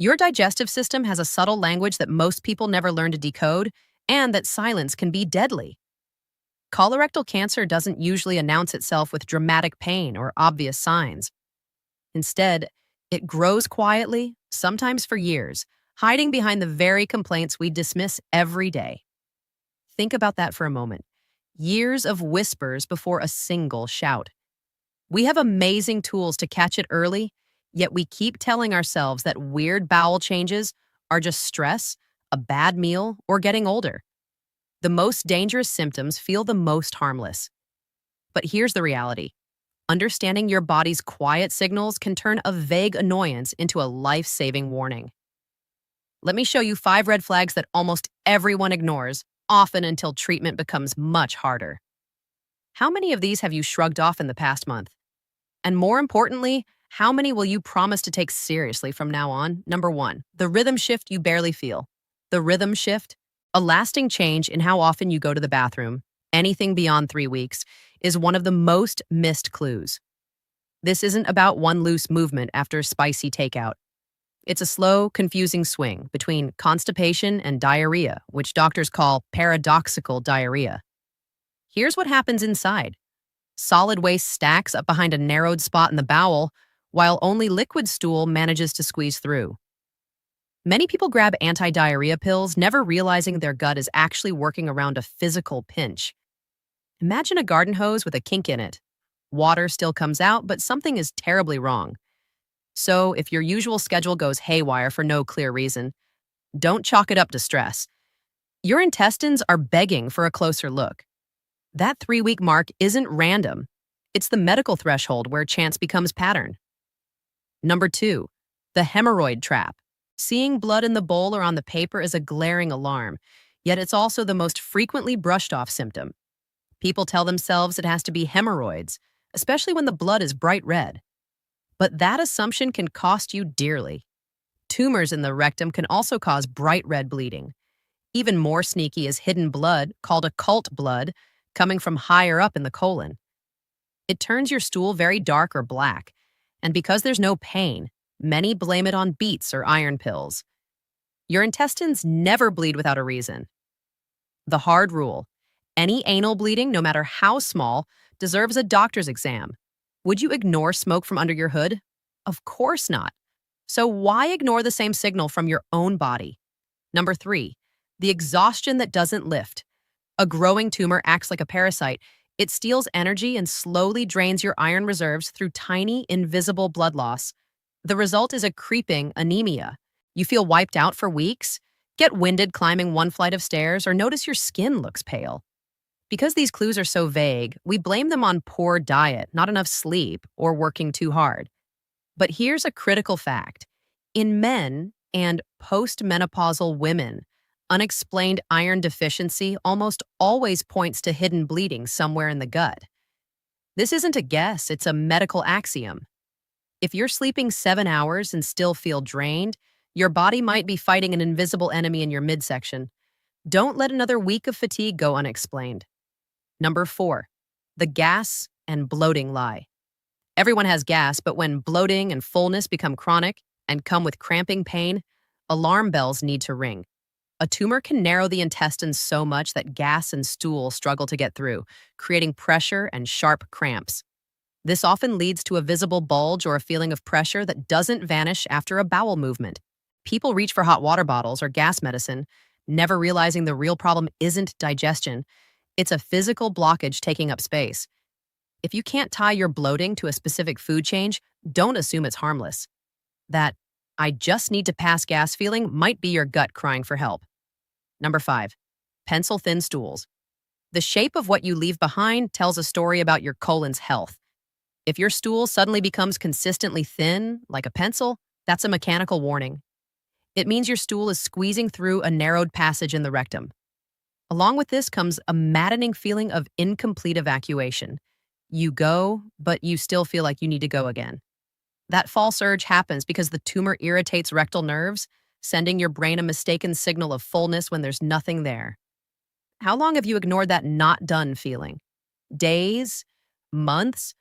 Your digestive system has a subtle language that most people never learn to decode, and that silence can be deadly. Colorectal cancer doesn't usually announce itself with dramatic pain or obvious signs. Instead, it grows quietly, sometimes for years, hiding behind the very complaints we dismiss every day. Think about that for a moment. Years of whispers before a single shout. We have amazing tools to catch it early, yet we keep telling ourselves that weird bowel changes are just stress, a bad meal, or getting older. The most dangerous symptoms feel the most harmless. But here's the reality. Understanding your body's quiet signals can turn a vague annoyance into a life-saving warning. Let me show you 5 red flags that almost everyone ignores, often until treatment becomes much harder. How many of these have you shrugged off in the past month? And more importantly, how many will you promise to take seriously from now on? Number 1, the rhythm shift you barely feel. The rhythm shift, a lasting change in how often you go to the bathroom, anything beyond 3 weeks, is one of the most missed clues. This isn't about one loose movement after spicy takeout. It's a slow, confusing swing between constipation and diarrhea, which doctors call paradoxical diarrhea. Here's what happens inside. Solid waste stacks up behind a narrowed spot in the bowel, while only liquid stool manages to squeeze through. Many people grab anti-diarrhea pills, never realizing their gut is actually working around a physical pinch. Imagine a garden hose with a kink in it. Water still comes out, but something is terribly wrong. So, if your usual schedule goes haywire for no clear reason, don't chalk it up to stress. Your intestines are begging for a closer look. That 3-week mark isn't random. It's the medical threshold where chance becomes pattern. Number 2, the hemorrhoid trap. Seeing blood in the bowl or on the paper is a glaring alarm, yet it's also the most frequently brushed off symptom. People tell themselves it has to be hemorrhoids, especially when the blood is bright red. But that assumption can cost you dearly. Tumors in the rectum can also cause bright red bleeding. Even more sneaky is hidden blood, called occult blood, coming from higher up in the colon. It turns your stool very dark or black, and because there's no pain, many blame it on beets or iron pills. Your intestines never bleed without a reason. The hard rule: any anal bleeding, no matter how small, deserves a doctor's exam. Would you ignore smoke from under your hood? Of course not. So why ignore the same signal from your own body? Number 3, the exhaustion that doesn't lift. A growing tumor acts like a parasite. It steals energy and slowly drains your iron reserves through tiny, invisible blood loss. The result is a creeping anemia. You feel wiped out for weeks, get winded climbing one flight of stairs, or notice your skin looks pale. Because these clues are so vague, we blame them on poor diet, not enough sleep, or working too hard. But here's a critical fact. In men and postmenopausal women, unexplained iron deficiency almost always points to hidden bleeding somewhere in the gut. This isn't a guess, it's a medical axiom. If you're sleeping 7 hours and still feel drained, your body might be fighting an invisible enemy in your midsection. Don't let another week of fatigue go unexplained. Number 4, the gas and bloating lie. Everyone has gas, but when bloating and fullness become chronic and come with cramping pain, alarm bells need to ring. A tumor can narrow the intestines so much that gas and stool struggle to get through, creating pressure and sharp cramps. This often leads to a visible bulge or a feeling of pressure that doesn't vanish after a bowel movement. People reach for hot water bottles or gas medicine, never realizing the real problem isn't digestion. It's a physical blockage taking up space. If you can't tie your bloating to a specific food change, don't assume it's harmless. That "I just need to pass gas" feeling might be your gut crying for help. Number 5, pencil-thin stools. The shape of what you leave behind tells a story about your colon's health. If your stool suddenly becomes consistently thin, like a pencil, that's a mechanical warning. It means your stool is squeezing through a narrowed passage in the rectum. Along with this comes a maddening feeling of incomplete evacuation. You go, but you still feel like you need to go again. That false urge happens because the tumor irritates rectal nerves, sending your brain a mistaken signal of fullness when there's nothing there. How long have you ignored that not done feeling? Days? Months?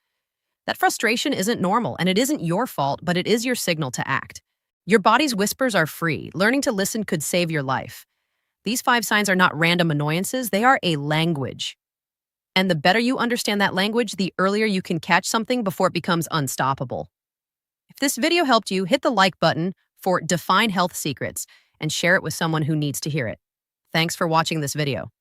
That frustration isn't normal, and it isn't your fault, but it is your signal to act. Your body's whispers are free. Learning to listen could save your life. These 5 signs are not random annoyances, they are a language. And the better you understand that language, the earlier you can catch something before it becomes unstoppable. If this video helped you, hit the like button for Define Health Secrets and share it with someone who needs to hear it. Thanks for watching this video.